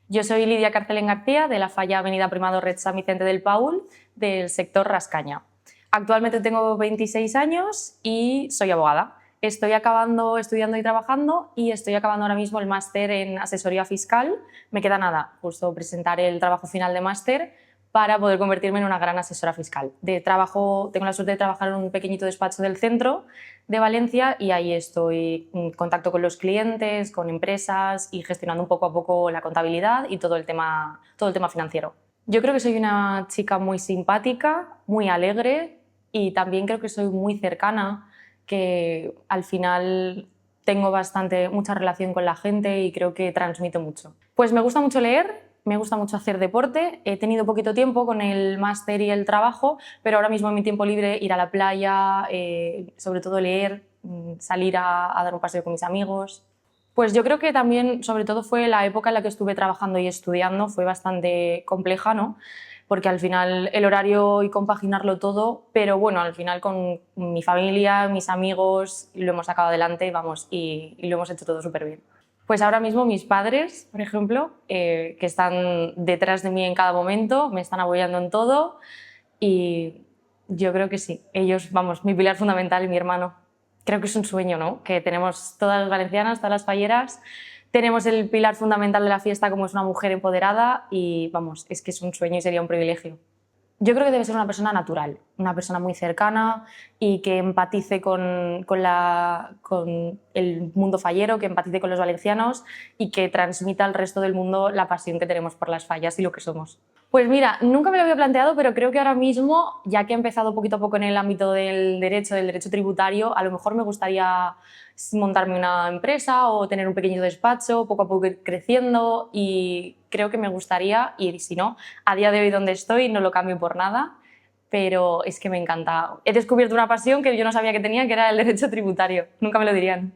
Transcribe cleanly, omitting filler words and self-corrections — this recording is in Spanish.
Yo soy Lidia Carcelén García, de la Falla Avenida Primado Red San Vicente del Paúl, del sector Rascaña. Actualmente tengo 26 años y soy abogada. Estoy acabando estudiando y trabajando y estoy acabando ahora mismo el máster en asesoría fiscal. Me queda nada, justo presentar el trabajo final de máster para poder convertirme en una gran asesora fiscal. Tengo la suerte de trabajar en un pequeñito despacho del centro de Valencia y ahí estoy en contacto con los clientes, con empresas y gestionando un poco a poco la contabilidad y todo el tema financiero. Yo creo que soy una chica muy simpática, muy alegre y también creo que soy muy cercana, que al final tengo mucha relación con la gente y creo que transmito mucho. Pues me gusta mucho leer, me gusta mucho hacer deporte, he tenido poquito tiempo con el máster y el trabajo, pero ahora mismo en mi tiempo libre ir a la playa, sobre todo leer, salir a dar un paseo con mis amigos. Pues yo creo que también, sobre todo, fue la época en la que estuve trabajando y estudiando, fue bastante compleja, ¿no? Porque al final el horario y compaginarlo todo, pero bueno, al final con mi familia, mis amigos, lo hemos sacado adelante, vamos, y lo hemos hecho todo súper bien. Pues ahora mismo mis padres, por ejemplo, que están detrás de mí en cada momento, me están apoyando en todo y yo creo que sí, ellos, vamos, mi pilar fundamental y mi hermano. Creo que es un sueño, ¿no? Que tenemos todas las valencianas, todas las falleras, tenemos el pilar fundamental de la fiesta como es una mujer empoderada y vamos, es que es un sueño y sería un privilegio. Yo creo que debe ser una persona natural, una persona muy cercana y que empatice con el mundo fallero, que empatice con los valencianos y que transmita al resto del mundo la pasión que tenemos por las fallas y lo que somos. Pues mira, nunca me lo había planteado, pero creo que ahora mismo, ya que he empezado poquito a poco en el ámbito del derecho tributario, a lo mejor me gustaría montarme una empresa o tener un pequeño despacho, poco a poco ir creciendo y creo que me gustaría, y si no, a día de hoy donde estoy no lo cambio por nada, pero es que me encanta. He descubierto una pasión que yo no sabía que tenía, que era el derecho tributario, nunca me lo dirían.